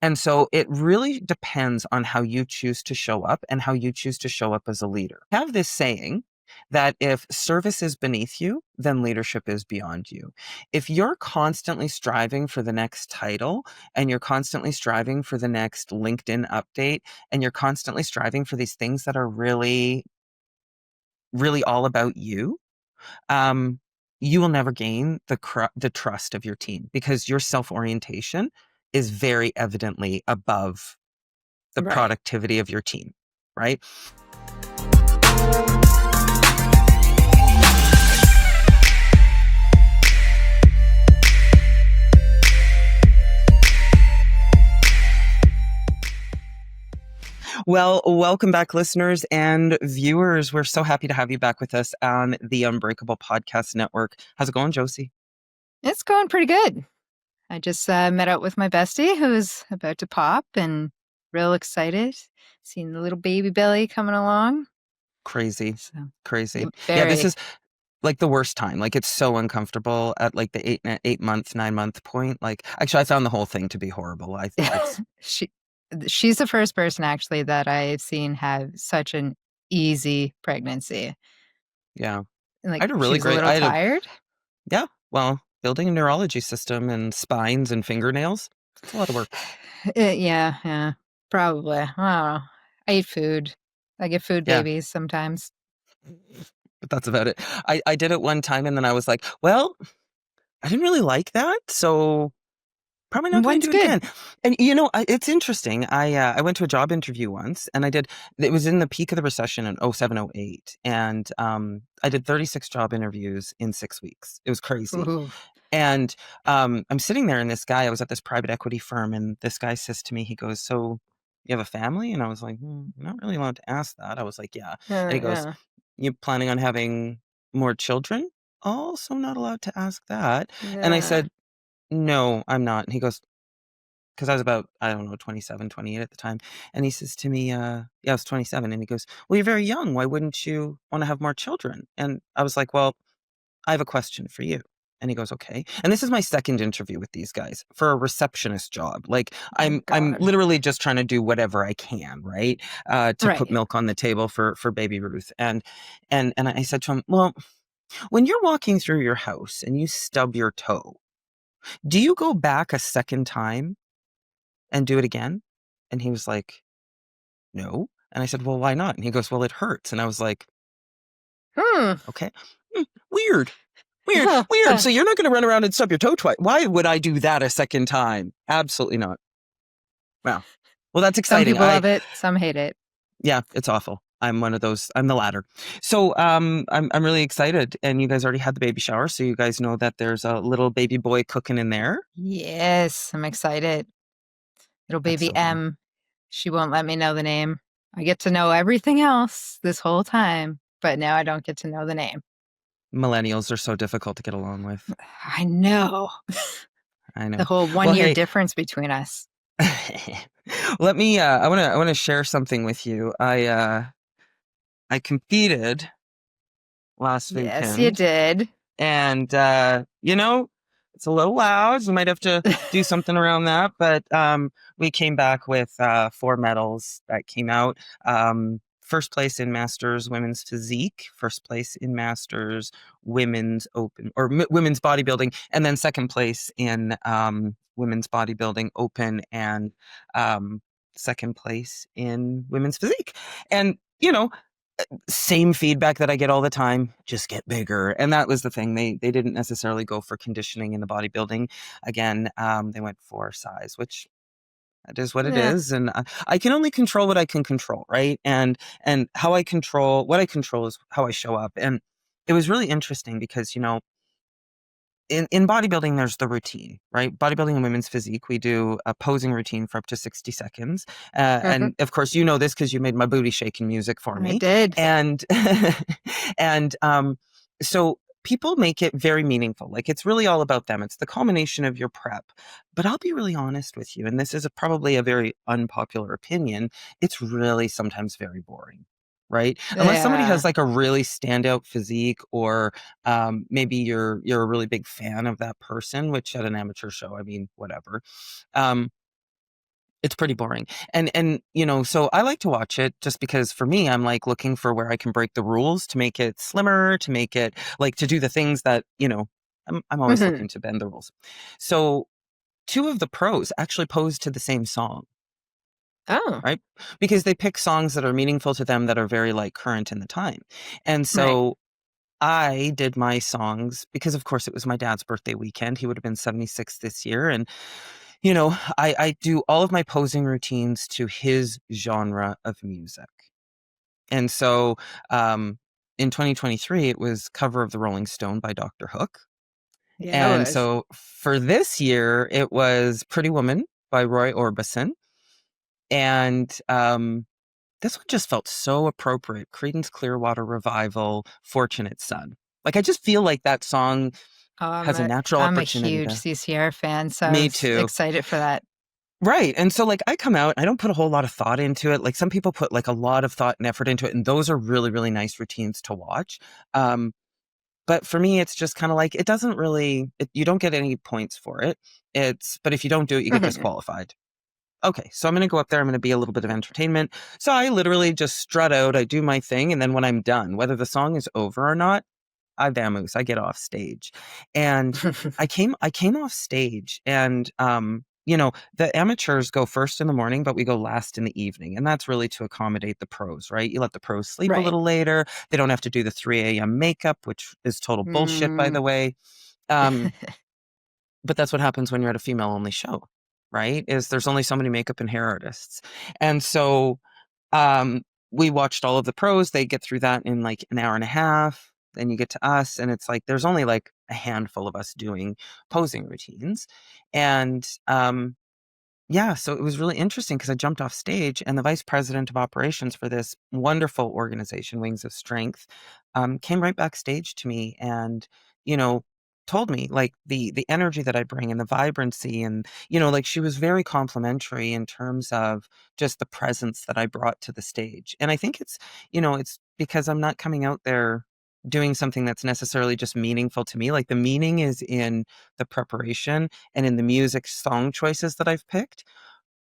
And so it really depends on how you choose to show up and how you choose to show up as a leader. I have this saying that if service is beneath you, then leadership is beyond you. If you're constantly striving for the next title and you're constantly striving for the next LinkedIn update and you're constantly striving for these things that are really, really all about you, um, you will never gain the trust of your team because your self-orientation is very evidently above the Right. productivity of your team, right? Well, welcome back, listeners and viewers. We're so happy to have you back with us on the Unbreakable Podcast Network. How's it going, Josie? It's going pretty good. I just met up with my bestie who's about to pop and real excited. Seeing the little baby belly coming along. Crazy. So, Crazy. Yeah, this very. is like the worst time. Like it's so uncomfortable at like the 8 month, 9 month point. Like actually I found the whole thing to be horrible. It's She's the first person actually that I've seen have such an easy pregnancy. yeah. And I like had a she really was a great little tired. yeah, well, building a neurology system and spines and fingernails, it's a lot of work. Yeah, probably. I don't know. I eat food. I get food Yeah. babies sometimes. But that's about it. I did it one time and then I was like, well, I didn't really like that, so probably not going One's to do it good. again. And it's interesting. I went to a job interview once, and it was in the peak of the recession in 07, 08, and I did 36 job interviews in 6 weeks. It was crazy. Ooh. And I'm sitting there, and this guy, I was at this private equity firm, and this guy says to me, he goes, "So you have a family?" And I was like, "I'm not really allowed to ask that." I was like, "Yeah." And he goes, Yeah. "You planning on having more children?" Also not allowed to ask that. And I Yeah. said, "No, I'm not." And he goes, because I was about, I don't know, 27, 28 at the time. And he says to me, yeah, I was 27. And he goes, "Well, you're very young. Why wouldn't you want to have more children?" And I was like, "Well, I have a question for you." And he goes, "Okay." And this is my second interview with these guys for a receptionist job. Like Oh I'm God. literally just trying to do whatever I can, right? To put Right. milk on the table for baby Ruth. And I said to him, "Well, when you're walking through your house and you stub your toe, do you go back a second time and do it again?" And he was like, "No." And I said, "Well, why not?" And he goes, "Well, it hurts." And I was like, Hmm. "Okay. Weird. Weird. Weird. So you're not going to run around and stub your toe twice. Why would I do that a second time? Absolutely not." Wow. Well, that's Some exciting. people love it, some hate it. Yeah, it's awful. I'm one of those. I'm the latter. So, I'm really excited. And you guys already had the baby shower. So you guys know that there's a little baby boy cooking in there. Yes, I'm excited. Little That's baby so fun. M. She won't let me know the name. I get to know everything else this whole time, but now I don't get to know the name. Millennials are so difficult to get along with. I know. I The know. whole Well, 1 year hey, difference between us. let me I want to share something with you. I competed last Yes, you weekend did. and it's a little loud. We might have to do something around that, but we came back with 4 medals that came out. First place in Masters Women's Physique, first place in Masters Women's Open or Women's Bodybuilding, and then second place in Women's Bodybuilding Open and second place in Women's Physique. And same feedback that I get all the time, just get bigger. And that was the thing. They didn't necessarily go for conditioning in the bodybuilding. Again, they went for size, which it is what it Yeah. is. And I can only control what I can control, right? And how I control what I control is how I show up. And it was really interesting because, in bodybuilding, there's the routine, right? Bodybuilding and women's physique, we do a posing routine for up to 60 seconds. Mhm. And of course, you know this because you made my booty shaking music for I me. did. And, and so people make it very meaningful. Like it's really all about them. It's the culmination of your prep. But I'll be really honest with you, and this is probably a very unpopular opinion. It's really sometimes very boring. Right? Unless somebody Yeah. has like a really standout physique or maybe you're a really big fan of that person, which at an amateur show, I mean, whatever. Um, It's pretty boring. And so I like to watch it just because for me, I'm like looking for where I can break the rules to make it slimmer, to make it like to do the things that, I'm always Hmm. looking to bend the rules. So two of the pros actually posed to the same song, Oh, right? Because they pick songs that are meaningful to them that are very like current in the time. And right. so I did my songs because of course it was my dad's birthday weekend. He would have been 76 this year. And I do all of my posing routines to his genre of music. And so in 2023, it was cover of the Rolling Stone by Dr. Hook. Yeah, it And was. so for this year, it was Pretty Woman by Roy Orbison. And this one just felt so appropriate. Creedence Clearwater Revival, Fortunate Son. Like I just feel like that song Oh, has a natural I'm a opportunity huge to CCR fan, so I me was too. excited for that. Right. And so like I come out, I don't put a whole lot of thought into it. Like some people put like a lot of thought and effort into it, and those are really, really nice routines to watch. Um, but for me, it's just kind of like it doesn't really you don't get any points for it. But if you don't do it, you get Mhm. disqualified. Okay, so I'm gonna go up there, I'm gonna be a little bit of entertainment. So I literally just strut out, I do my thing, and then when I'm done, whether the song is over or not, I vamoose, I get off stage. And I came off stage and the amateurs go first in the morning, but we go last in the evening. And that's really to accommodate the pros, right? You let the pros sleep a Right. little later. They don't have to do the 3 a.m. makeup, which is total bullshit, by Mm. the way. Um, but that's what happens when you're at a female only show, right? Is there's only so many makeup and hair artists. And so um, we watched all of the pros. They get through that in like an hour and a half. Then you get to us, and it's like there's only like a handful of us doing posing routines. And yeah, so it was really interesting because I jumped off stage, and the vice president of operations for this wonderful organization, Wings of Strength, came right backstage to me and, you know, told me like the energy that I bring and the vibrancy and like she was very complimentary in terms of just the presence that I brought to the stage. And I think it's because I'm not coming out there doing something that's necessarily just meaningful to me. Like the meaning is in the preparation and in the music song choices that I've picked,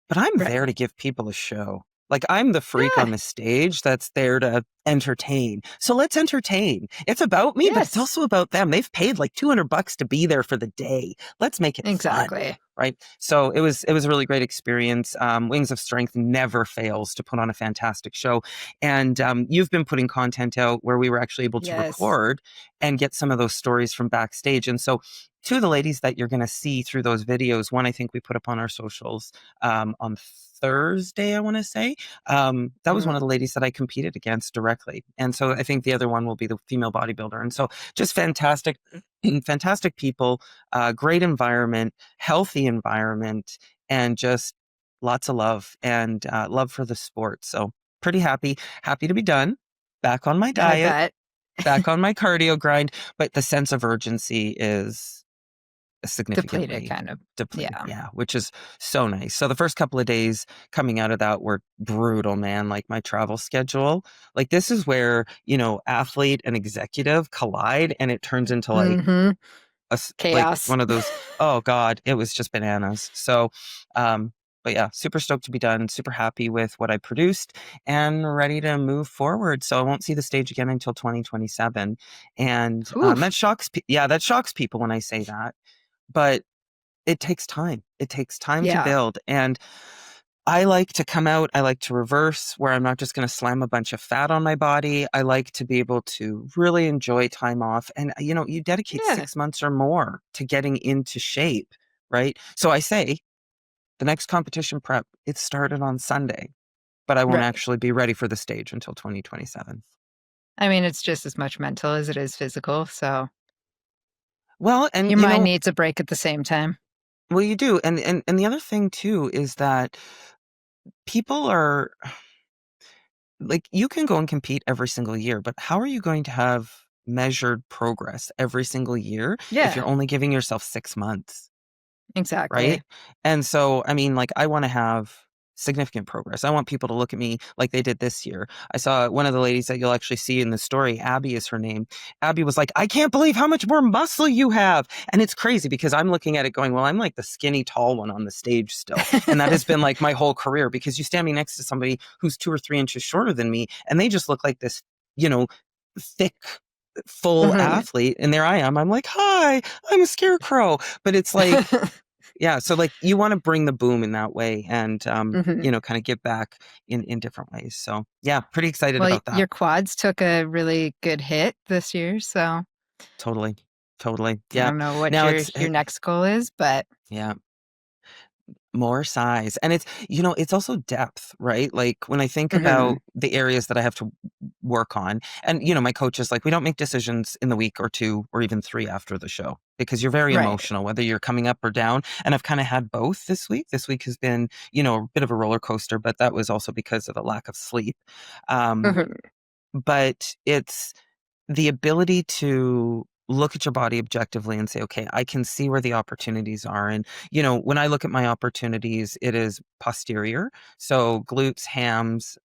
but I'm there Right. to give people a show. Like I'm the freak Yeah. on the stage that's there to entertain. So let's entertain. It's about me, but it's Yes. also about them. They've paid like $200 to be there for the day. Let's make it fun. Exactly. Right. So it was a really great experience. Wings of Strength never fails to put on a fantastic show. And you've been putting content out where we were actually able to Yes. record and get some of those stories from backstage. And so two of the ladies that you're going to see through those videos, one I think we put up on our socials on Thursday, I want to say. That was one of Mm. the ladies that I competed against directly. And so I think the other one will be the female bodybuilder. And so just fantastic, fantastic people, great environment, healthy environment, and just lots of love and love for the sport. So pretty happy to be done, back on my I diet, bet. back on my cardio grind, but the sense of urgency is Depleted, significantly kind of. depleted. Yeah. Yeah, which is so nice. So the first couple of days coming out of that were brutal, man. Like my travel schedule, like this is where, athlete and executive collide and it turns into like Hmm. like Chaos. one of those, oh God, it was just bananas. So, um, but yeah, super stoked to be done, super happy with what I produced and ready to move forward. So I won't see the stage again until 2027. And Oof. that shocks people when I say that, but it takes time. It takes time to Yeah. build. And I like to come out, I like to reverse where I'm not just going to slam a bunch of fat on my body. I like to be able to really enjoy time off. And, you dedicate Yeah. 6 months or more to getting into shape, right? So I say the next competition prep, it started on Sunday, but I won't Right. actually be ready for the stage until 2027. I mean, it's just as much mental as it is physical. So Well, and your mind needs a break at the same time. well, you do. And the other thing too is that people are like you can go and compete every single year, but how are you going to have measured progress every single year if you're Yeah, only giving yourself 6 months, exactly. right? And so, I mean, like I want to have significant progress. I want people to look at me like they did this year. I saw one of the ladies that you'll actually see in the story, Abby is her name. Abby was like, I can't believe how much more muscle you have. And it's crazy because I'm looking at it going, well, I'm like the skinny, tall one on the stage still. And that has been like my whole career, because you stand me next to somebody who's 2 or 3 inches shorter than me, and they just look like this, you know, thick, full Mhm. athlete. And there I am. I'm like, hi, I'm a scarecrow. But it's like, yeah, so like you want to bring the boom in that way, and Mhm. kind of give back in different ways. So yeah, pretty excited Well, about that. your quads took a really good hit this year, so Totally. Totally. I Yeah. don't know what Now your next goal is, but yeah, more size. And it's also depth, right? Like when I think Mhm. about the areas that I have to work on, and my coach is like, we don't make decisions in the week or 2 or even 3 after the show, because you're very Right. emotional, whether you're coming up or down. And I've kind of had both this week. This week has been, a bit of a roller coaster, but that was also because of a lack of sleep. Um, Mhm. but it's the ability to look at your body objectively and say, okay, I can see where the opportunities are. And, when I look at my opportunities, it is posterior. So glutes, hams,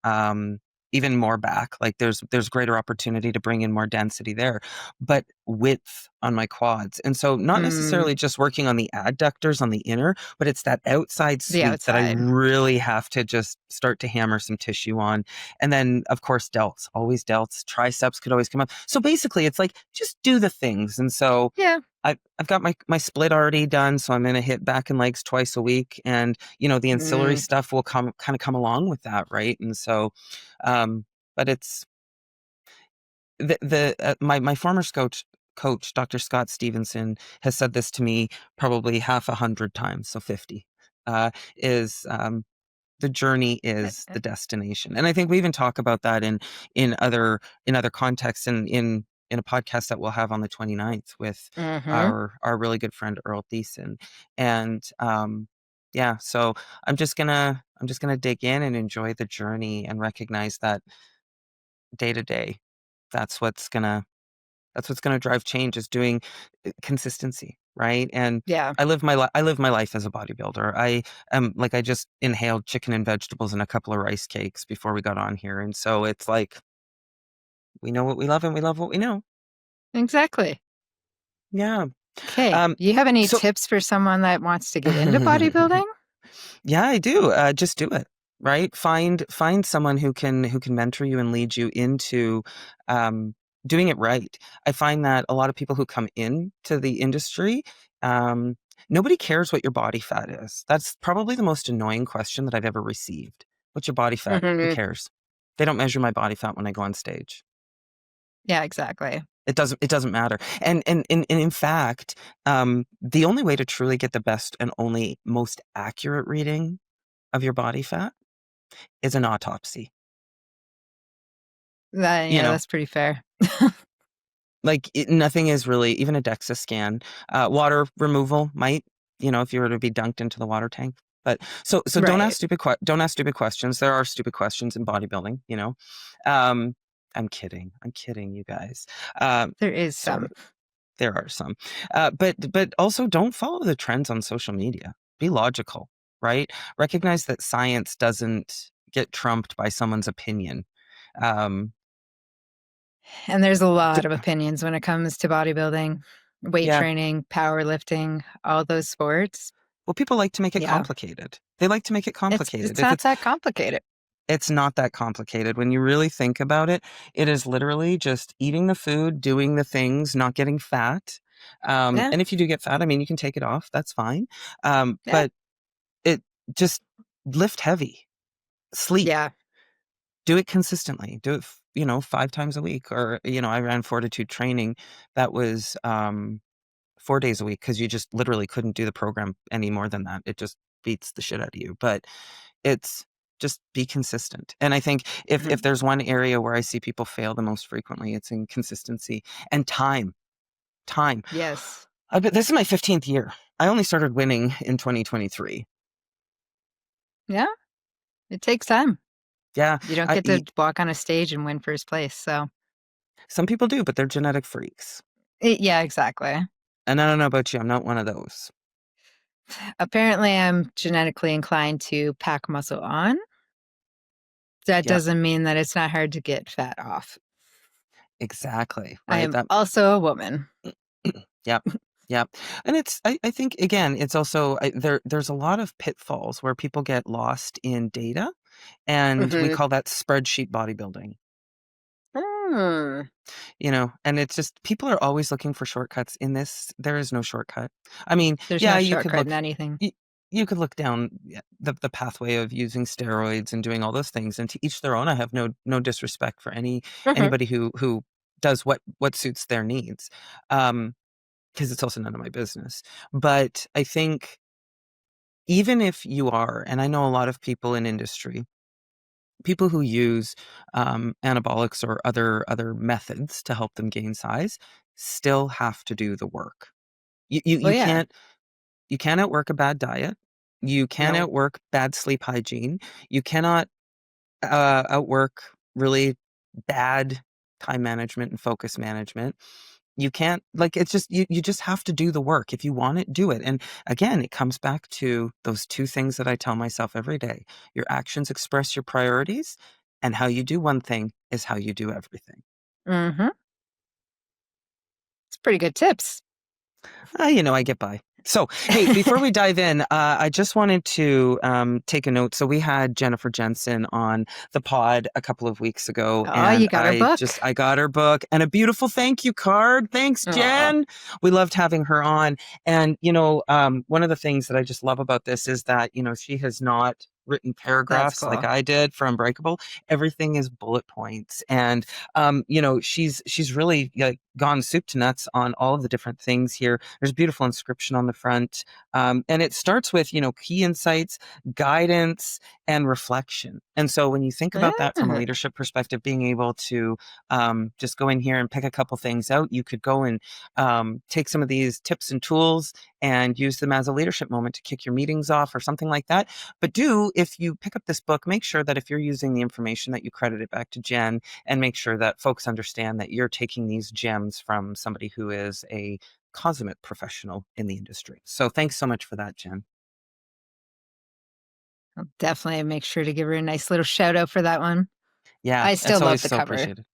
even more back. Like there's greater opportunity to bring in more density there, but width on my quads. And so not Mm, necessarily just working on the adductors on the inner, but it's that outside the sweep that I outside. really have to just start to hammer some tissue on. And then, of course, delts, always delts. Triceps could always come up. So basically, it's like, just do the things. And so Yeah. I've got my split already done. So I'm going to hit back and legs twice a week. And, the ancillary Mm, stuff will kind of come along with that. Right. And so, but it's my former coach, Dr. Scott Stevenson, has said this to me probably half 100 times. So 50 is, the journey is the destination. And I think we even talk about that in other contexts, and in a podcast that we'll have on the 29th with mhm. our really good friend Earl Thiessen. And yeah, so I'm just gonna dig in and enjoy the journey and recognize that day to day, that's what's gonna drive change, is doing consistency, right? And Yeah. I live my life as a bodybuilder. I am like, I just inhaled chicken and vegetables and a couple of rice cakes before we got on here, and so it's like, we know what we love and we love what we know. Exactly. Yeah. Okay. Um, You have any so tips for someone that wants to get into bodybuilding? yeah, I do. Just do it. Right? Find someone who can mentor you and lead you into um, doing it right. I find that a lot of people who come into the industry, um, nobody cares what your body fat is. That's probably the most annoying question that I've ever received. What's your body fat? Who Mhm. cares? They don't measure my body fat when I go on stage. Yeah, exactly. It doesn't matter. And in fact, the only way to truly get the best and only most accurate reading of your body fat is an autopsy. You Yeah, know, that's pretty fair. like nothing is really, even a DEXA scan, water removal might, if you were to be dunked into the water tank. But so Right. don't ask stupid questions. There are stupid questions in bodybuilding. Um, I'm kidding, you guys. There is Sort some. of. There are some, but also don't follow the trends on social media. Be logical, right? Recognize that science doesn't get trumped by someone's opinion. Um, And there's a d- lot of opinions when it comes to bodybuilding, weight yeah. training, powerlifting, all those sports. Well, people like to make it Yeah. complicated. They like to make it complicated. It's If not that complicated. it's not that complicated when you really think about it. It is literally just eating the food, doing the things, not getting fat. Yeah. And if you do get fat, I mean, you can take it off. That's fine. Yeah. But it just lift heavy, sleep, Yeah. do it consistently. Do it, 5 times a week. Or, I ran fortitude training. That was 4 days a week, because you just literally couldn't do the program any more than that. It just beats the shit out of you. But it's just be consistent. And I think if Mhm. there's one area where I see people fail the most frequently, it's in consistency and time. Time. Yes. This is my 15th year. I only started winning in 2023. Yeah. It takes time. Yeah, You don't I get to eat. walk on a stage and win first place. So, Some people do, but they're genetic freaks. yeah, exactly. And I don't know about you, I'm not one of those. Apparently, I'm genetically inclined to pack muscle on. That Yep, doesn't mean that it's not hard to get fat off. exactly, I right? am That also a woman. yep. Yep. And I think again, it's also there's a lot of pitfalls where people get lost in data, and we Hmm. call that spreadsheet bodybuilding. Hmm. And it's just people are always looking for shortcuts in this. There is no shortcut. I mean, There's yeah, no shortcut in anything. you could look down the pathway of using steroids and doing all those things, and to each their own. I have no disrespect for Hmm. anybody who does what suits their needs. Because it's also none of my business. But I think even if you are, and I know a lot of people in industry, people who use anabolics or other methods to help them gain size, still have to do the work. You you, Well, you yeah. can't you can't outwork a bad diet. You can't No. outwork bad sleep hygiene. You cannot outwork really bad time management and focus management. You can't, like, it's just you just have to do the work. If you want it, do it. And again, it comes back to those two things that I tell myself every day. Your actions express your priorities, and how you do one thing is how you do everything. Hmm. It's pretty good tips. I get by. So, hey, before we dive in, I just wanted to take a note. So, we had Jennifer Jensen on the pod a couple of weeks ago, Oh, and you got our book. I got her book and a beautiful thank you card. Thanks, Oh, Jen. We loved having her on. And, one of the things that I just love about this is that, she has not written that's paragraphs like cool. I did for Unbreakable. Everything is bullet points. And she's really gone soup to nuts on all of the different things here. There's a beautiful inscription on the front, and it starts with key insights, guidance, and reflection. And so when you think about that from a Yeah. leadership perspective, being able to just go in here and pick a couple things out, you could go and take some of these tips and tools and use them as a leadership moment to kick your meetings off or something like that. But if you pick up this book, make sure that if you're using the information that you credit it back to Jen, and make sure that folks understand that you're taking these gems from somebody who is a consummate professional in the industry. So thanks so much for that, Jen. I'll definitely make sure to give her a nice little shout out for that one. Yeah, I still that's love always the so cover. appreciated.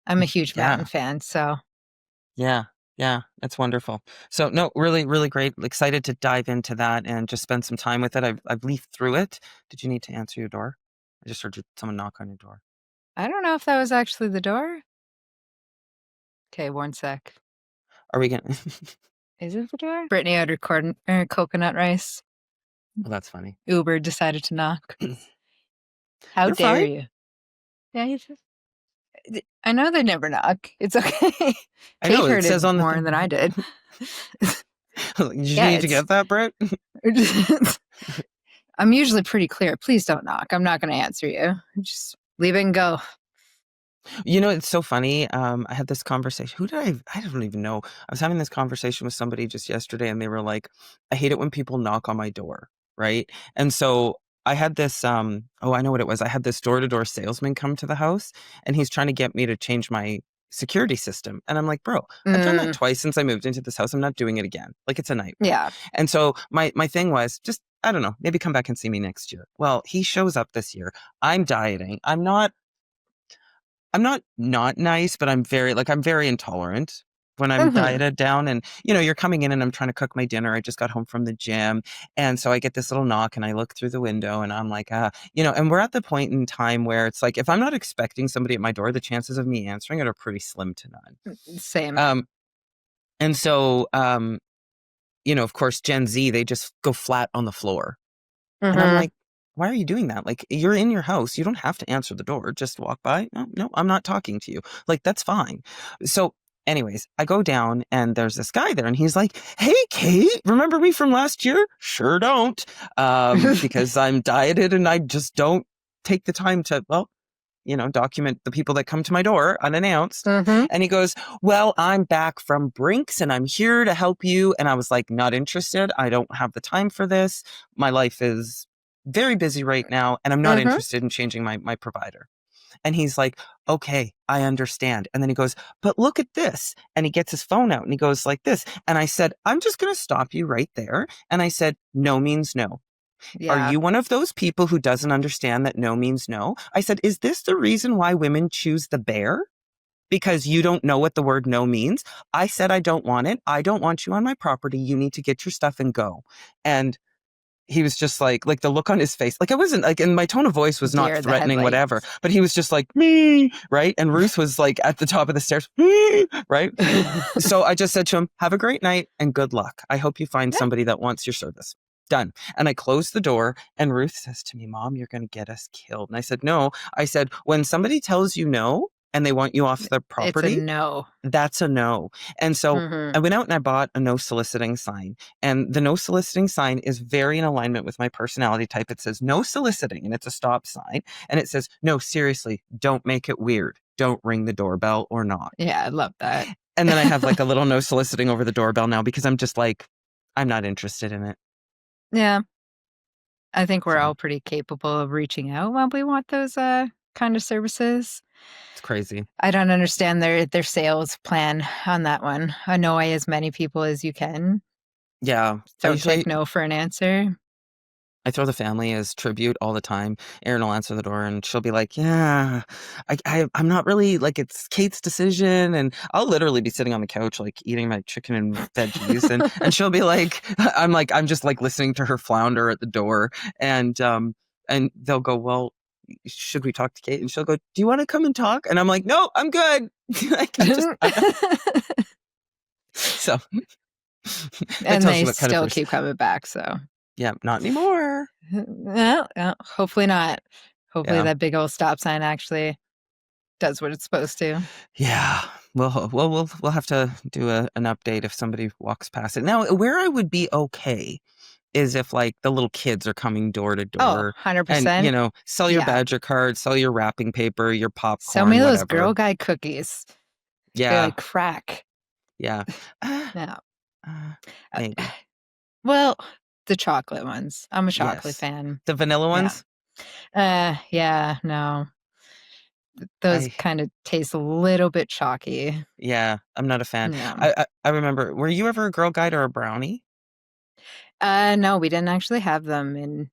I'm a huge mountain Yeah, fan, so yeah, yeah, that's wonderful. So no, really, really great. Excited to dive into that and just spend some time with it. I've leafed through it. Did you need to answer your door? I just heard someone knock on your door. I don't know if that was actually the door. Okay, one sec. Are we gonna? Is it the door? Brittany ordered coconut rice. Well, that's funny. Uber decided to knock. How You're dare fine. you? Yeah, I know they never knock. It's okay. I know Kate it heard it says on the more thing. than I did. You Yeah, need to it's. get that, Brett. I'm usually pretty clear. Please don't knock. I'm not going to answer you. Just leave it and go. It's so funny. I had this conversation. Who did I don't even know. I was having this conversation with somebody just yesterday, and they were like, I hate it when people knock on my door. Right. And so I had this, oh, I know what it was. I had this door-to-door salesman come to the house, and he's trying to get me to change my security system. And I'm like, bro, I've done that Mm, twice since I moved into this house. I'm not doing it again. Like, it's a nightmare. yeah. And so my thing was just, I don't know, maybe come back and see me next year. Well, he shows up this year. I'm dieting. I'm not nice, but I'm very intolerant when I'm Hmm. dieted down. And, you're coming in and I'm trying to cook my dinner. I just got home from the gym. And so I get this little knock and I look through the window and I'm like, and we're at the point in time where it's like, if I'm not expecting somebody at my door, the chances of me answering it are pretty slim to none. Same. And so, of course, Gen Z, they just go flat on the floor. And I'm Hmm. like, why are you doing that? Like, you're in your house. You don't have to answer the door. Just walk by. No, no, I'm not talking to you. Like, that's fine. So, anyways, I go down and there's this guy there and he's like, hey, Kate, remember me from last year? Sure don't. Because I'm dieted and I just don't take the time to, well, document the people that come to my door unannounced. Hmm. And he goes, well, I'm back from Brinks and I'm here to help you. And I was like, not interested. I don't have the time for this. My life is very busy right now. And I'm not Hmm. interested in changing my provider. And he's like, okay, I understand. And then he goes, but look at this. And he gets his phone out and he goes like this. And I said, I'm just going to stop you right there. And I said, no means no. Are Yeah. you one of those people who doesn't understand that no means no? I said, is this the reason why women choose the bear? Because you don't know what the word no means. I said, I don't want it. I don't want you on my property. You need to get your stuff and go. And he was just like the look on his face, like I wasn't like, and my tone of voice was not Deer the threatening, whatever, headlights. but he was just like, me, right? And Ruth was like at the top of the stairs, me, right? So I just said to him, have a great night and good luck. I hope you find Yeah. somebody that wants your service. Done. And I closed the door and Ruth says to me, Mom, you're going to get us killed. And I said, no. I said, when somebody tells you no and they want you off their It's a property, no. that's a no. And so I went out and I bought a no soliciting sign. And the no soliciting sign is very in alignment with my personality type. It says no soliciting and it's a stop sign. And it says, no, seriously, don't make it weird. Don't ring the doorbell or knock. Yeah, I love that. And then I have like a little no soliciting over the doorbell now because I'm just like, I'm not interested in it. Yeah. I think we're So all pretty capable of reaching out when we want those kind of services. it's crazy. I don't understand their sales plan on that one. Annoy as many people as you can. Yeah. Don't take no for an answer. I throw the family as tribute all the time. Erin will answer the door and she'll be like, yeah, I'm not really like, it's Kate's decision. And I'll literally be sitting on the couch, like eating my chicken and veggies. And she'll be like, I'm just like listening to her flounder at the door. And they'll go, well, should we talk to Kate? And she'll go, do you want to come and talk? And I'm like, no, I'm good. Like, so. And they still keep coming back. So. Yeah, not anymore. Well, hopefully not. Hopefully that big old stop sign actually does what it's supposed to. Yeah. Well, we'll have to do an update if somebody walks past it. Now, where I would be okay is if like the little kids are coming door to door. 100%. And, sell your Badger card, sell your wrapping paper, your popcorn, sell me those whatever. Girl Guide cookies. Yeah. They're like crack. Yeah. Yeah. Maybe. Well, the chocolate ones. I'm a chocolate fan. The vanilla ones? Yeah, no. Those kind of taste a little bit chalky. Yeah, I'm not a fan. Yeah. I remember, were you ever a Girl Guide or a brownie? No, we didn't actually have them in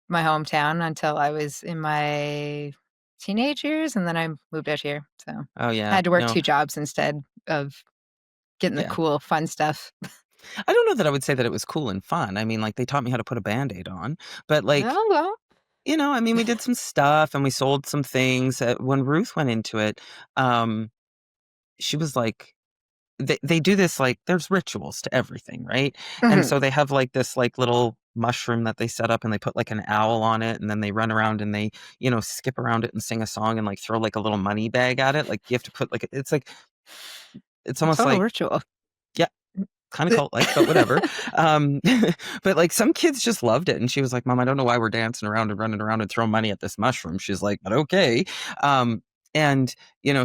my hometown until I was in my teenage years, and then I moved out here. So I had to work 2 jobs instead of getting the cool, fun stuff. I don't know that I would say that it was cool and fun. I mean, like, they taught me how to put a Band-Aid on, but like, Oh, well. I mean, we did some stuff and we sold some things. When Ruth went into it, she was like, they do this, like, there's rituals to everything, right? And so they have like this like little mushroom that they set up and they put like an owl on it and then they run around and they, skip around it and sing a song and like throw like a little money bag at it. Like you have to put like, it's almost Total like ritual. Yeah. Kind of cult-like, but whatever. But like some kids just loved it. And she was like, Mom, I don't know why we're dancing around and running around and throwing money at this mushroom. She's like, but okay. And,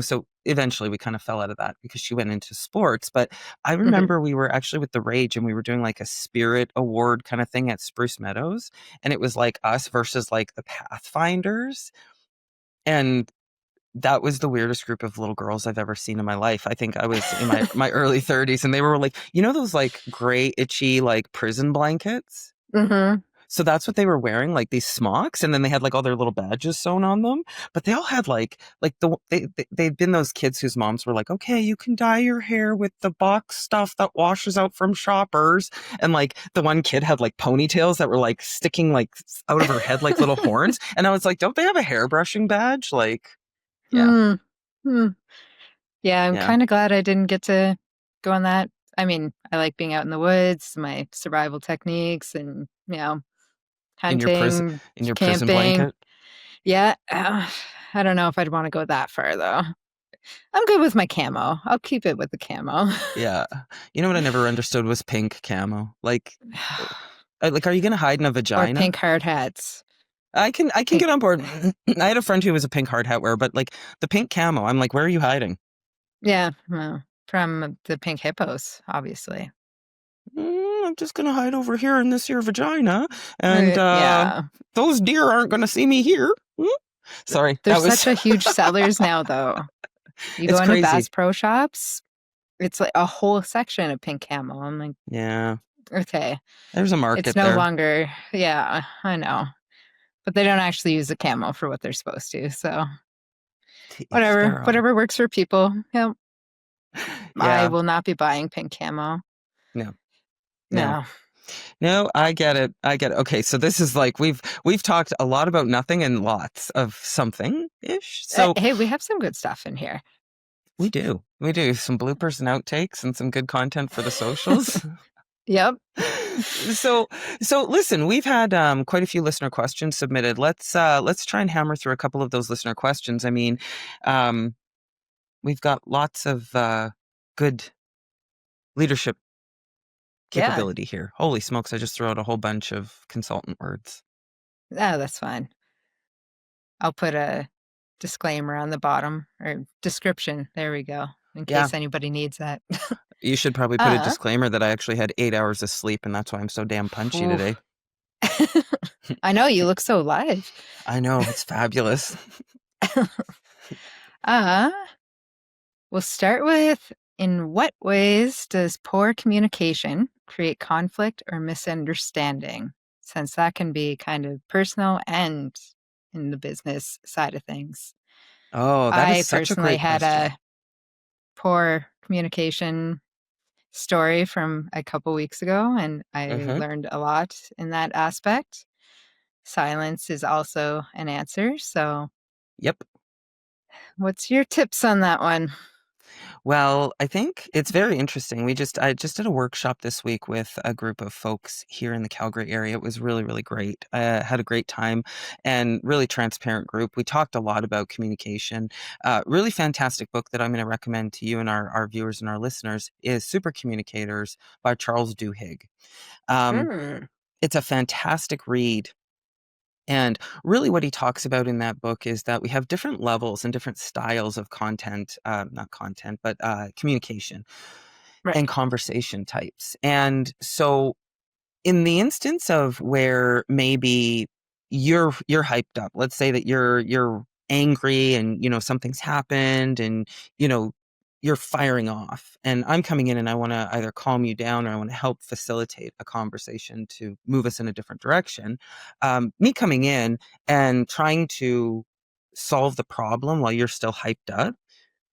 so eventually we kind of fell out of that because she went into sports. But I remember we were actually with the Rage and we were doing like a spirit award kind of thing at Spruce Meadows. And it was like us versus like the Pathfinders. And that was the weirdest group of little girls I've ever seen in my life. I think I was in my early 30s and they were like, those like gray, itchy, like prison blankets? So that's what they were wearing, like these smocks. And then they had like all their little badges sewn on them. But they all had they've been those kids whose moms were like, okay, you can dye your hair with the box stuff that washes out from Shoppers. And like the one kid had like ponytails that were like sticking like out of her head like little horns. And I was like, don't they have a hairbrushing badge? Like, yeah. Yeah, I'm kind of glad I didn't get to go on that. I mean, I like being out in the woods, my survival techniques and, hunting, in your camping. prison blanket. Yeah. I don't know if I'd want to go that far though. I'm good with my camo. I'll keep it with the camo. Yeah. You know what I never understood was pink camo. Like are you going to hide in a vagina? Or pink hard hats. I can get on board. I had a friend who was a pink hard hat wearer, but like the pink camo, I'm like, where are you hiding? Yeah, well, from the pink hippos, obviously. I'm just going to hide over here in this here vagina. And those deer aren't going to see me here. Sorry, They're that was such a huge sellers now, though. You go it's into Bass crazy. Pro Shops, it's like a whole section of pink camo. I'm like, Yeah, okay, there's a it's market no there. longer, yeah, I know. But they don't actually use the camo for what they're supposed to. So To each whatever, their own. whatever works for people. Yep. I Yeah, will not be buying pink camo. no, no. No. No, I get it. I get it. Okay, so this is like we've talked a lot about nothing and lots of something-ish. So Hey, we have some good stuff in here. we do. We do some bloopers and outtakes and some good content for the socials. Yep. So so listen, we've had quite a few listener questions submitted. Let's try and hammer through a couple of those listener questions. I mean, um we've got lots of good leadership Yeah. capability here. Holy smokes, I just threw out a whole bunch of consultant words. Yeah, that's fine. I'll put a disclaimer on the bottom or description. There we go. In Yeah, case anybody needs that. you should probably put a Uh, disclaimer that I actually had 8 hours of sleep and that's why I'm so damn punchy today. oof. I know you look so live. I know, it's fabulous. Uh, we'll start with, in what ways does poor communication create conflict or misunderstanding? Since that can be kind of personal and in the business side of things. Oh, that is I such a personally great had question. a poor communication story from a couple weeks ago, and I Mhm. learned a lot in that aspect. Silence is also an answer. So, Yep. what's your tips on that one? Well, I think it's very interesting. I just did a workshop this week with a group of folks here in the Calgary area. It was really, really great. I had a great time and really transparent group. We talked a lot about communication. Really fantastic book that I'm going to recommend to you and our viewers and our listeners is Super Communicators by Charles Duhigg. Um, Mm, it's a fantastic read. And really, what he talks about in that book is that we have different levels and different styles of content, not content, but communication and right. conversation types. And so in the instance of where maybe you're hyped up, let's say that you're angry and something's happened and you know you're firing off and I'm coming in and I want to either calm you down or I want to help facilitate a conversation to move us in a different direction. Me coming in and trying to solve the problem while you're still hyped up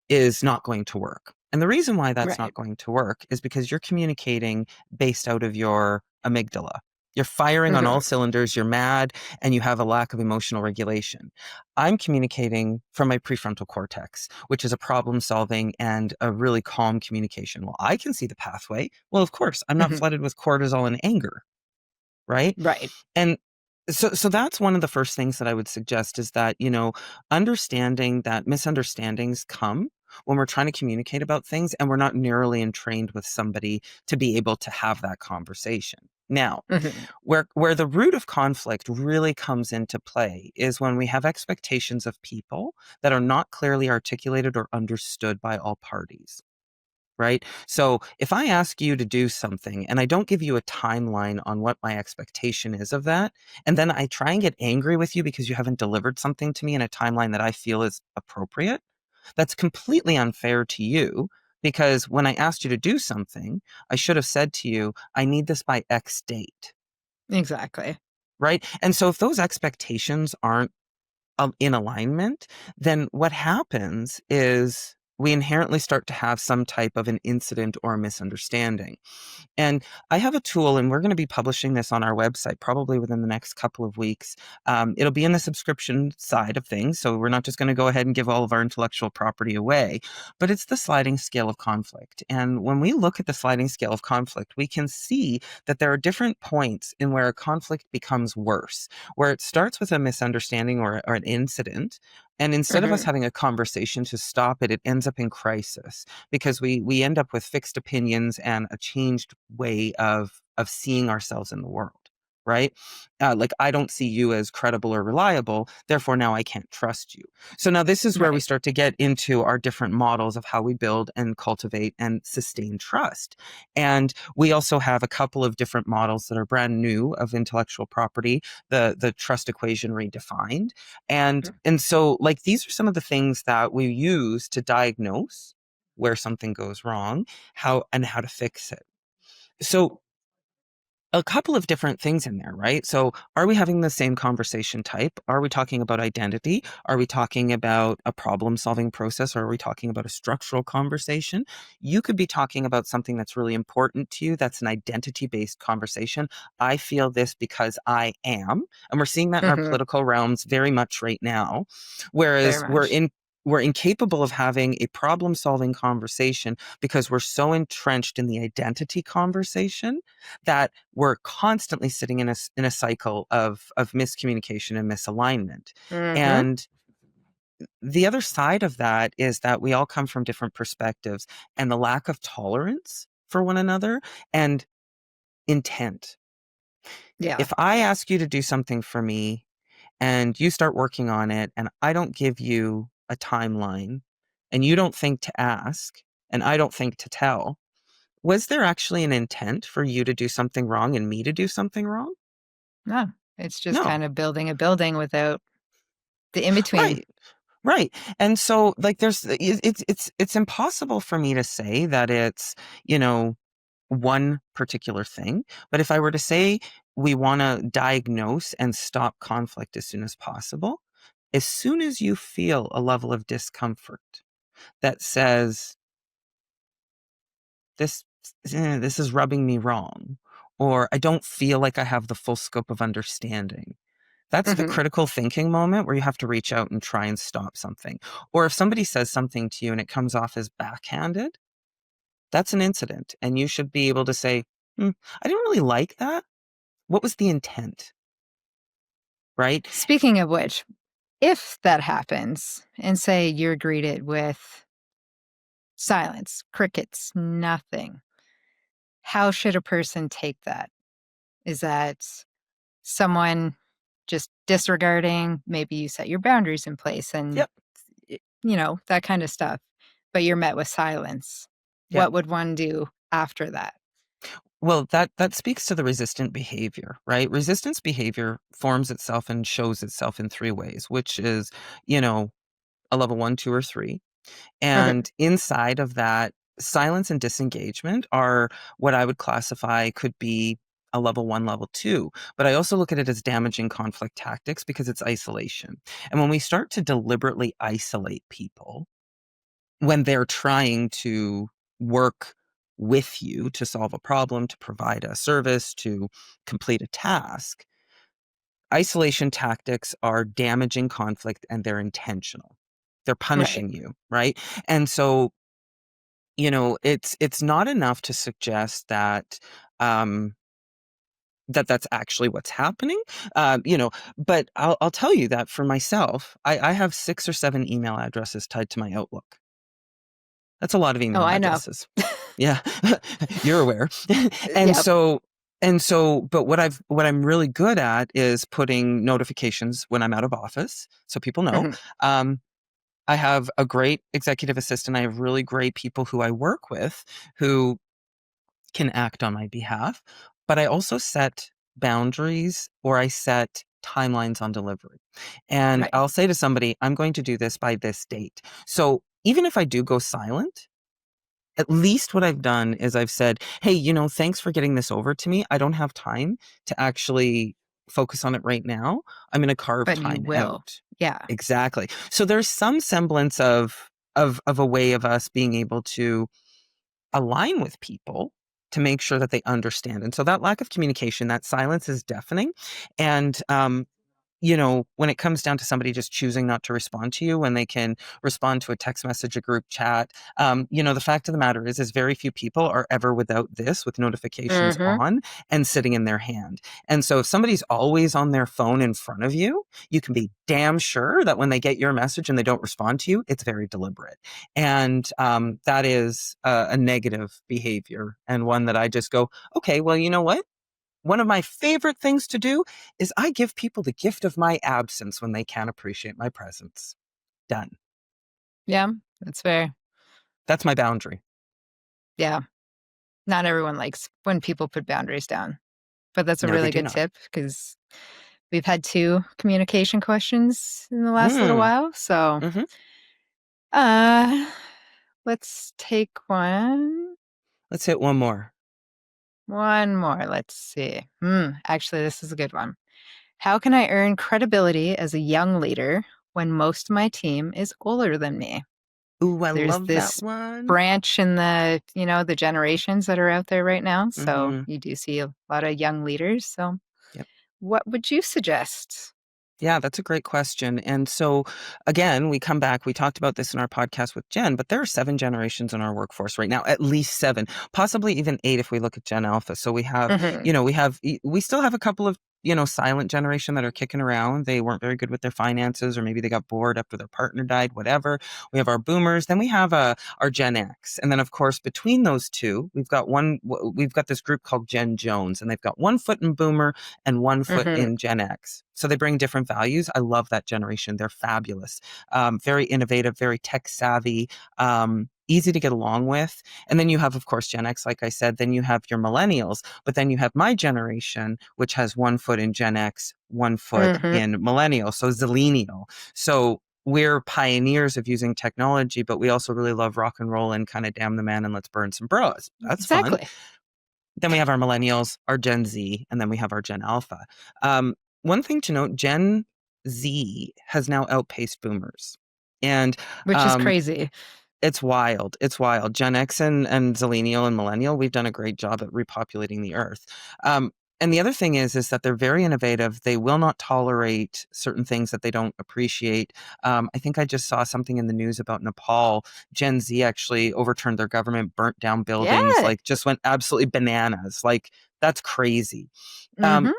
is not going to work. And the reason why that's not Right. going to work is because you're communicating based out of your amygdala. You're firing on all Hmm. cylinders, you're mad, and you have a lack of emotional regulation. I'm communicating from my prefrontal cortex, which is a problem solving and a really calm communication. Well, I can see the pathway. Well, of course, I'm not Hmm. flooded with cortisol and anger, right? Right. And so that's one of the first things that I would suggest is that, understanding that misunderstandings come when we're trying to communicate about things and we're not neurally entrained with somebody to be able to have that conversation. Now, Hmm. where the root of conflict really comes into play is when we have expectations of people that are not clearly articulated or understood by all parties. Right? So if I ask you to do something and I don't give you a timeline on what my expectation is of that, and then I try and get angry with you because you haven't delivered something to me in a timeline that I feel is appropriate, that's completely unfair to you because when I asked you to do something, I should have said to you, I need this by X date. Exactly. Right. And so if those expectations aren't in alignment, then what happens is we inherently start to have some type of an incident or a misunderstanding. And I have a tool, and we're going to be publishing this on our website probably within the next couple of weeks. It'll be in the subscription side of things. So we're not just going to go ahead and give all of our intellectual property away, but it's the sliding scale of conflict. And when we look at the sliding scale of conflict, we can see that there are different points in where a conflict becomes worse, where it starts with a misunderstanding or an incident. And instead of us Hmm. having a conversation to stop it, it ends up in crisis because we end up with fixed opinions and a changed way of seeing ourselves in the world. right? Like, I don't see you as credible or reliable, therefore now I can't trust you. So now this is where we Right. start to get into our different models of how we build and cultivate and sustain trust. And we also have a couple of different models that are brand new of intellectual property, the trust equation redefined. And so, like, these are some of the things that we use to diagnose where something goes wrong, how to fix it. So a couple of different things in there, right? So, are we having the same conversation type? Are we talking about identity? Are we talking about a problem solving process? Or are we talking about a structural conversation? You could be talking about something that's really important to you. That's an identity based conversation. I feel this because I am. And we're seeing that in our Hmm. political realms very much right now. Very Whereas much. we're incapable of having a problem solving conversation because we're so entrenched in the identity conversation that we're constantly sitting in a cycle of miscommunication and misalignment. Hmm. And the other side of that is that we all come from different perspectives, and the lack of tolerance for one another and intent. Yeah. If I ask you to do something for me and you start working on it and I don't give you a timeline and you don't think to ask and I don't think to tell, was there actually an intent for you to do something wrong and me to do something wrong? No, it's just No. kind of building a building without the in between. Right. Right. And so, like, it's impossible for me to say that it's, you know, one particular thing. But if I were to say we want to diagnose and stop conflict as soon as possible, as soon as you feel a level of discomfort that says this this is rubbing me wrong, or I don't feel like I have the full scope of understanding, that's the Hmm. critical thinking moment where you have to reach out and try and stop something. Or if somebody says something to you and it comes off as backhanded, that's an incident. And you should be able to say, "Hmm, I didn't really like that. What was the intent?" Right? Speaking of which, if that happens and say you're greeted with silence, crickets, nothing, how should a person take that? Is that someone just disregarding, maybe you set your boundaries in place and, Yep. that kind of stuff, but you're met with silence? Yep. What would one do after that? Well, that speaks to the resistant behavior, right? Resistance behavior forms itself and shows itself in three ways, which is, you know, a level one, two, or three. Mhm. And inside of that, silence and disengagement are what I would classify could be a level one, level two. But I also look at it as damaging conflict tactics because it's isolation. And when we start to deliberately isolate people when they're trying to work with you to solve a problem, to provide a service, to complete a task, isolation tactics are damaging conflict and they're intentional. They're Right. punishing you, right? And so, it's not enough to suggest that um that's actually what's happening. But I'll tell you that for myself, I have 6 or 7 email addresses tied to my Outlook. That's a lot of Oh, email I know. addresses. Yeah. You're aware. And Yep. so but what I'm really good at is putting notifications when I'm out of office, so people know. Mhm. Um, I have a great executive assistant. I have really great people who I work with who can act on my behalf, but I also set boundaries or I set timelines on delivery. And Right. I'll say to somebody, I'm going to do this by this date. So even if I do go silent, at least what I've done is I've said, "Hey, thanks for getting this over to me. I don't have time to actually focus on it right now. I'm gonna carve But you time will. out." Yeah. Exactly. So there's some semblance of a way of us being able to align with people to make sure that they understand. And so that lack of communication, that silence is deafening. And when it comes down to somebody just choosing not to respond to you when they can respond to a text message, a group chat, the fact of the matter is very few people are ever without this with notifications Mhm. on and sitting in their hand. And so if somebody's always on their phone in front of you, you can be damn sure that when they get your message and they don't respond to you, it's very deliberate. And that is a negative behavior and one that I just go, okay, well, you know what? one of my favorite things to do is I give people the gift of my absence when they can't appreciate my presence. Done. Yeah, that's fair. That's my boundary. Yeah. Not everyone likes when people put boundaries down, but that's a No, they really do good not. tip because we've had 2 communication questions in the last little Mm, while. So, hmm. uh, let's take one. Let's hit one more. One more. Let's see. Actually, this is a good one. How can I earn credibility as a young leader when most of my team is older than me? Ooh, I There's love that this one. branch in the generations that are out there right now. So Mm-hmm. you do see a lot of young leaders. So Yep. what would you suggest? Yeah, that's a great question. And so, again, we come back. We talked about this in our podcast with Jen, but there are 7 generations in our workforce right now, at least 7, possibly even 8 if we look at Gen Alpha. So we have, Hmm. we still have a couple of, silent generation that are kicking around. They weren't very good with their finances, or maybe they got bored after their partner died, whatever. We have our boomers. Then we have our Gen X. And then, of course, between those two, we've got this group called Gen Jones, and they've got 1 foot in boomer and 1 foot Hmm. in Gen X. So they bring different values. I love that generation. They're fabulous. Very innovative, very tech savvy, easy to get along with. And then you have, of course, Gen X, like I said. Then you have your millennials. But then you have my generation, which has 1 foot in Gen X, 1 foot Hmm. in millennial. So Zillennial. So we're pioneers of using technology, but we also really love rock and roll and kind of damn the man and let's burn some bras. That's fun. Exactly. Then we have our millennials, our Gen Z, and then we have our Gen Alpha. Um, One thing to note, Gen Z has now outpaced boomers. And Which is um, crazy. it's wild. It's wild. Gen X and Zillennial and Millennial, we've done a great job at repopulating the earth. Um, and the other thing is that they're very innovative. They will not tolerate certain things that they don't appreciate. I think I just saw something in the news about Nepal. Gen Z actually overturned their government, burnt down buildings, Yeah. like just went absolutely bananas. Like that's crazy. Hmm.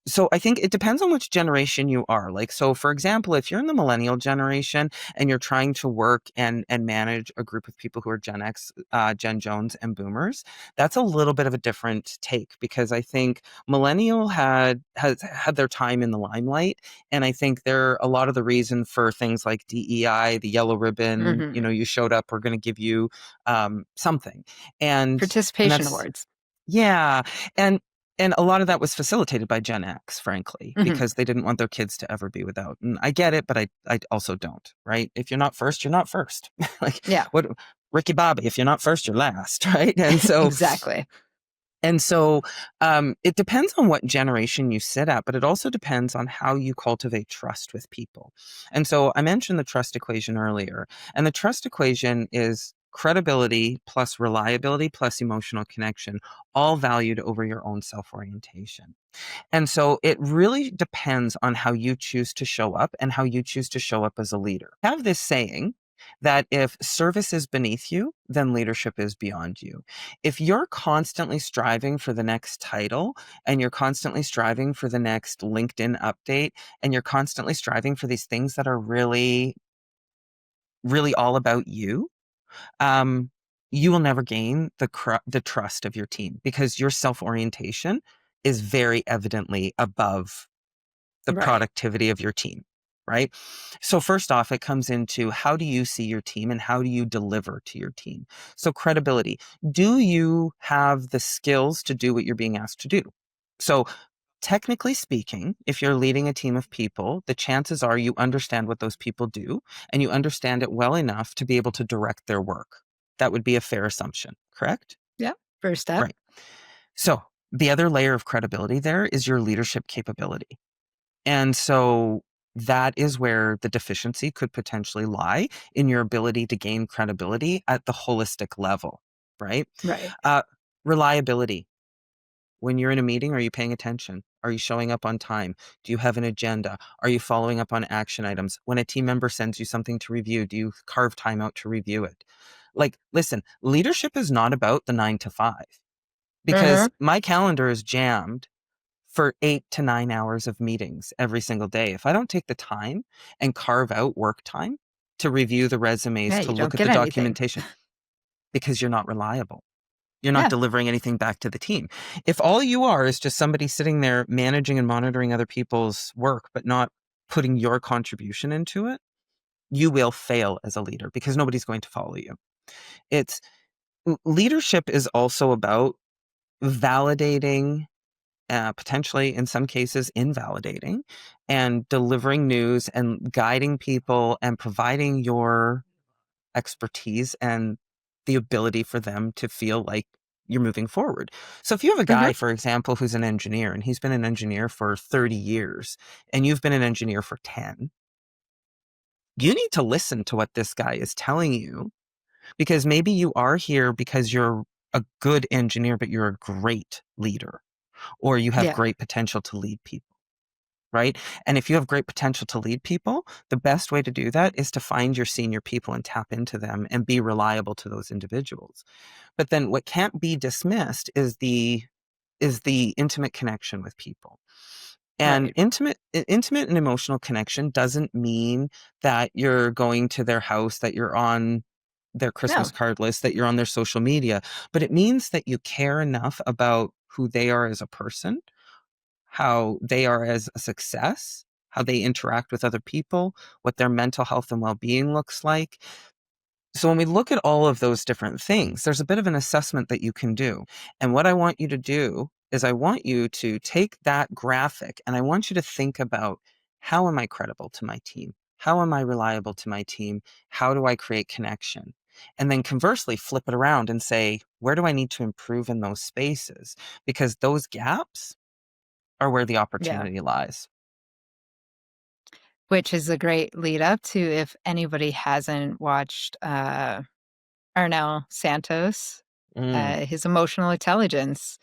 So I think it depends on which generation you are. Like, so for example, if you're in the millennial generation and you're trying to work and manage a group of people who are Gen X, Gen Jones, and Boomers, that's a little bit of a different take because I think millennial has had their time in the limelight, and I think they're a lot of the reason for things like DEI, the yellow ribbon. Hmm. You showed up, we're going to give you something, and Participation that's awards. yeah, and and a lot of that was facilitated by Gen X, frankly, Hmm. because they didn't want their kids to ever be without. And I get it, but I also don't, right? If you're not first, you're not first. Like Yeah. what Ricky Bobby, if you're not first, you're last, right? Exactly. It depends on what generation you sit at, but it also depends on how you cultivate trust with people. And so I mentioned the trust equation earlier, and the trust equation is credibility plus reliability plus emotional connection, all valued over your own self orientation. And so it really depends on how you choose to show up and how you choose to show up as a leader. I have this saying that if service is beneath you, then leadership is beyond you. If you're constantly striving for the next title and you're constantly striving for the next LinkedIn update and you're constantly striving for these things that are really, really all about you, um, you will never gain the trust of your team because your self orientation is very evidently above the Right. productivity of your team, right? So first off, it comes into how do you see your team and how do you deliver to your team? So credibility. Do you have the skills to do what you're being asked to do? So technically speaking, if you're leading a team of people, the chances are you understand what those people do and you understand it well enough to be able to direct their work. That would be a fair assumption, correct? Yeah. First step. Right. So the other layer of credibility there is your leadership capability. And so that is where the deficiency could potentially lie in your ability to gain credibility at the holistic level, right? Right. Uh, Reliability. When you're in a meeting, are you paying attention? Are you showing up on time? Do you have an agenda? Are you following up on action items? When a team member sends you something to review, do you carve time out to review it? Like, listen, leadership is not about the 9 to 5 because Hmm. my calendar is jammed for 8 to 9 hours of meetings every single day. If I don't take the time and carve out work time to review the resumes, Yeah. to You look don't at get the anything. documentation, because you're not reliable. You're not Yeah. delivering anything back to the team. If all you are is just somebody sitting there managing and monitoring other people's work, but not putting your contribution into it, you will fail as a leader because nobody's going to follow you. It's leadership is also about validating, potentially in some cases invalidating, and delivering news and guiding people and providing your expertise and the ability for them to feel like you're moving forward. So if you have a Hmm. guy, for example, who's an engineer and he's been an engineer for 30 years and you've been an engineer for 10, you need to listen to what this guy is telling you, because maybe you are here because you're a good engineer, but you're a great leader, or you have Yeah. great potential to lead people. Right. And if you have great potential to lead people, the best way to do that is to find your senior people and tap into them and be reliable to those individuals. But then what can't be dismissed is the intimate connection with people. And Right. intimate and emotional connection doesn't mean that you're going to their house, that you're on their Christmas No. card list, that you're on their social media, but it means that you care enough about who they are as a person, how they are as a success, how they interact with other people, what their mental health and well-being looks like. So when we look at all of those different things, there's a bit of an assessment that you can do. And what I want you to do is I want you to take that graphic and I want you to think about, how am I credible to my team? How am I reliable to my team? How do I create connection? And then conversely, flip it around and say, where do I need to improve in those spaces? Because those gaps are where the Yeah. opportunity lies. Which is a great lead up to, if anybody hasn't watched Arnel Santos, Mm, his emotional intelligence.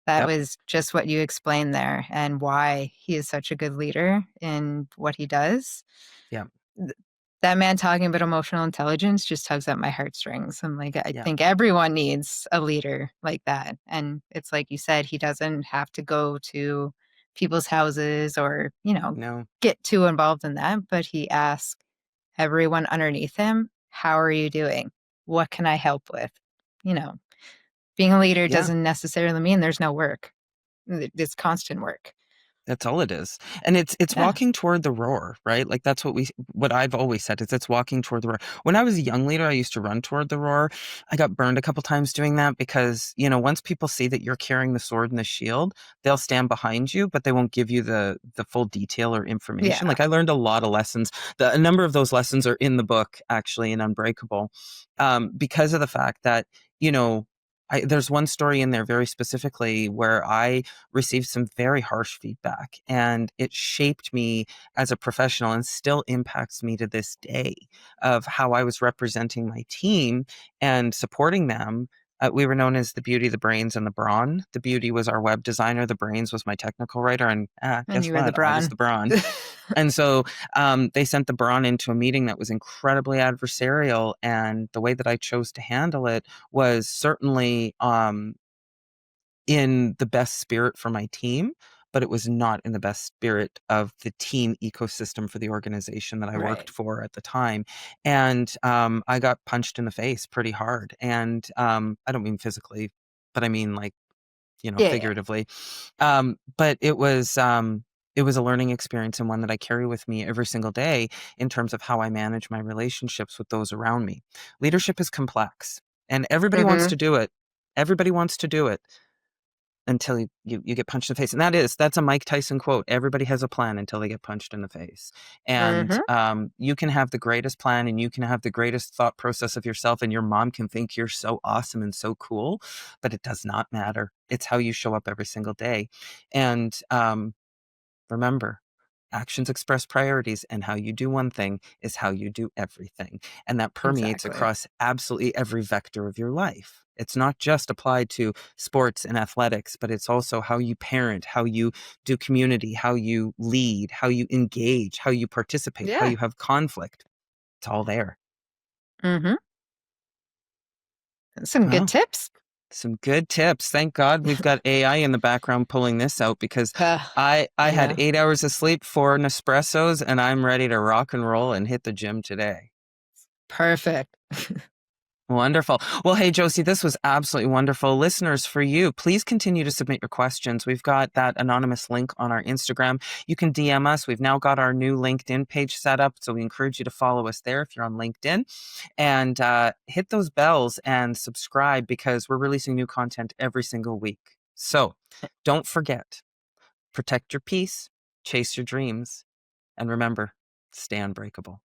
That yep, was just what you explained there, and why he is such a good leader in what he does. yep, Th- That man talking about emotional intelligence just tugs at my heartstrings. I'm like, I yep. think everyone needs a leader like that. And it's like you said, he doesn't have to go to people's houses or, No, get too involved in that, but he asks everyone underneath him, how are you doing? What can I help with? You know, being a leader yeah. doesn't necessarily mean there's no work. It's constant work. That's all it is. And it's Yeah. walking toward the roar, right? Like that's what I've always said is it's walking toward the roar. When I was a young leader, I used to run toward the roar. I got burned a couple times doing that because, once people see that you're carrying the sword and the shield, they'll stand behind you, but they won't give you the full detail or information. Yeah. Like I learned a lot of lessons. A number of those lessons are in the book actually in Unbreakable. Because of the fact that, you know, there's one story in there very specifically where I received some very harsh feedback and it shaped me as a professional and still impacts me to this day of how I was representing my team and supporting them. We were known as the beauty, the brains, and the brawn. The beauty was our web designer. The brains was my technical writer. And And guess you were the what? I was brawn. the brawn. And so they sent the brawn into a meeting that was incredibly adversarial. And the way that I chose to handle it was certainly in the best spirit for my team, but it was not in the best spirit of the team ecosystem for the organization that I worked Right. for at the time. And I got punched in the face pretty hard. And I don't mean physically, but I mean like, Yeah. Yeah. figuratively. But it was a learning experience and one that I carry with me every single day in terms of how I manage my relationships with those around me. Leadership is complex and everybody wants Mm-hmm. to do it. Everybody wants to do it until you get punched in the face. And that's a Mike Tyson quote. Everybody has a plan until they get punched in the face. And Mm-hmm. you can have the greatest plan and you can have the greatest thought process of yourself, and your mom can think you're so awesome and so cool, but it does not matter. It's how you show up every single day. And remember, actions express priorities, and how you do one thing is how you do everything. And that permeates Exactly. across absolutely every vector of your life. It's not just applied to sports and athletics, but it's also how you parent, how you do community, how you lead, how you engage, how you participate, how Yeah. you have conflict. It's all there. Mm-hmm. Some good Well, tips. some good tips. Thank God we've got AI in the background pulling this out because Uh, I I had know. 8 hours of sleep, 4 Nespressos, and I'm ready to rock and roll and hit the gym today. Perfect. Wonderful. Well, hey, Josie, this was absolutely wonderful. Listeners, for you, please continue to submit your questions. We've got that anonymous link on our Instagram. You can DM us. We've now got our new LinkedIn page set up, so we encourage you to follow us there if you're on LinkedIn. And hit those bells and subscribe because we're releasing new content every single week. So don't forget, protect your peace, chase your dreams, and remember, stay unbreakable.